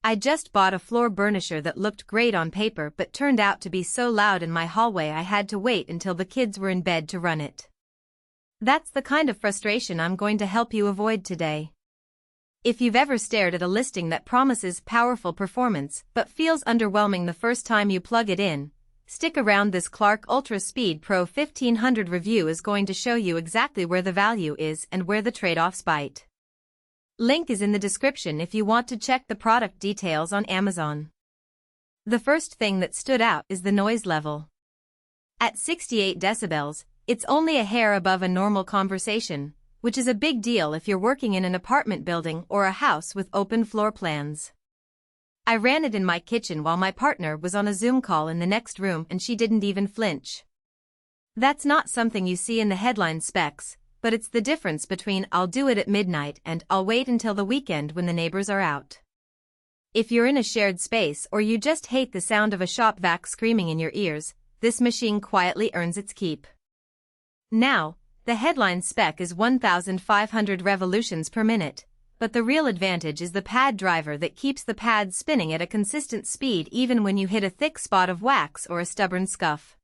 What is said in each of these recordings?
I just bought a floor burnisher that looked great on paper but turned out to be so loud in my hallway I had to wait until the kids were in bed to run it. That's the kind of frustration I'm going to help you avoid today. If you've ever stared at a listing that promises powerful performance but feels underwhelming the first time you plug it in, stick around. This Clarke Ultra Speed Pro 1500 review is going to show you exactly where the value is and where the trade-offs bite. Link is in the description if you want to check the product details on Amazon. The first thing that stood out is the noise level. At 68 decibels, it's only a hair above a normal conversation, which is a big deal if you're working in an apartment building or a house with open floor plans. I ran it in my kitchen while my partner was on a Zoom call in the next room and she didn't even flinch. That's not something you see in the headline specs, but it's the difference between "I'll do it at midnight" and "I'll wait until the weekend when the neighbors are out." If you're in a shared space or you just hate the sound of a shop vac screaming in your ears, this machine quietly earns its keep. Now, the headline spec is 1,500 revolutions per minute, but the real advantage is the pad driver that keeps the pads spinning at a consistent speed even when you hit a thick spot of wax or a stubborn scuff.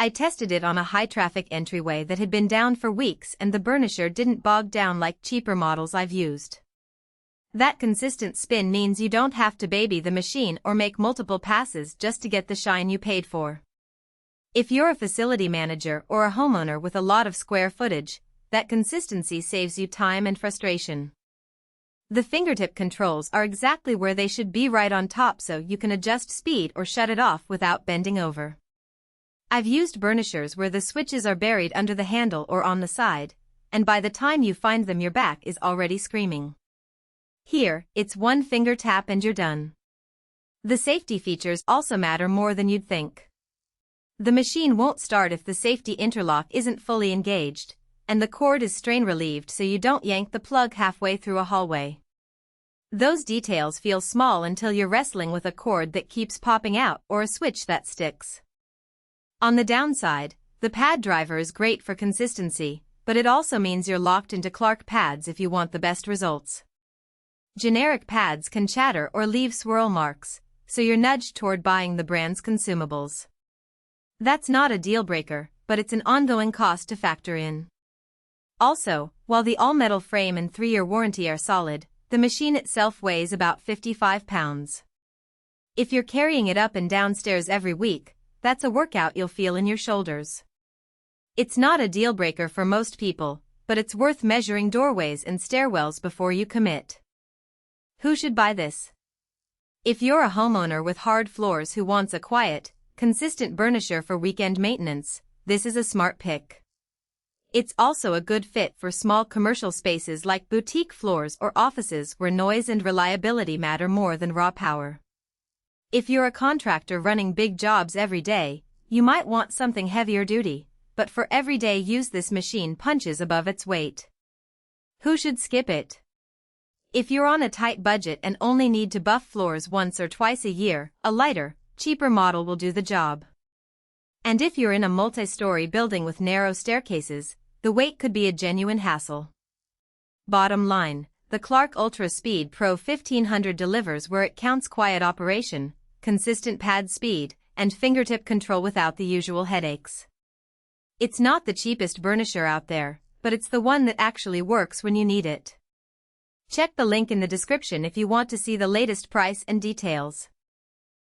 I tested it on a high-traffic entryway that had been down for weeks and the burnisher didn't bog down like cheaper models I've used. That consistent spin means you don't have to baby the machine or make multiple passes just to get the shine you paid for. If you're a facility manager or a homeowner with a lot of square footage, that consistency saves you time and frustration. The fingertip controls are exactly where they should be, right on top, so you can adjust speed or shut it off without bending over. I've used burnishers where the switches are buried under the handle or on the side, and by the time you find them your back is already screaming. Here, it's one finger tap and you're done. The safety features also matter more than you'd think. The machine won't start if the safety interlock isn't fully engaged, and the cord is strain relieved so you don't yank the plug halfway through a hallway. Those details feel small until you're wrestling with a cord that keeps popping out or a switch that sticks. On the downside, the pad driver is great for consistency, but it also means you're locked into Clarke pads if you want the best results. Generic pads can chatter or leave swirl marks, so you're nudged toward buying the brand's consumables. That's not a deal breaker, but it's an ongoing cost to factor in. Also, while the all-metal frame and 3-year warranty are solid, the machine itself weighs about 55 pounds. If you're carrying it up and downstairs every week, that's a workout you'll feel in your shoulders. It's not a deal breaker for most people, but it's worth measuring doorways and stairwells before you commit. Who should buy this? If you're a homeowner with hard floors who wants a quiet, consistent burnisher for weekend maintenance, this is a smart pick. It's also a good fit for small commercial spaces like boutique floors or offices where noise and reliability matter more than raw power. If you're a contractor running big jobs every day, you might want something heavier duty, but for everyday use this machine punches above its weight. Who should skip it? If you're on a tight budget and only need to buff floors once or twice a year, a lighter, cheaper model will do the job. And if you're in a multi-story building with narrow staircases, the weight could be a genuine hassle. Bottom line, the Clarke Ultra Speed Pro 1500 delivers where it counts: quiet operation, consistent pad speed, and fingertip control without the usual headaches. It's not the cheapest burnisher out there, but it's the one that actually works when you need it. Check the link in the description if you want to see the latest price and details.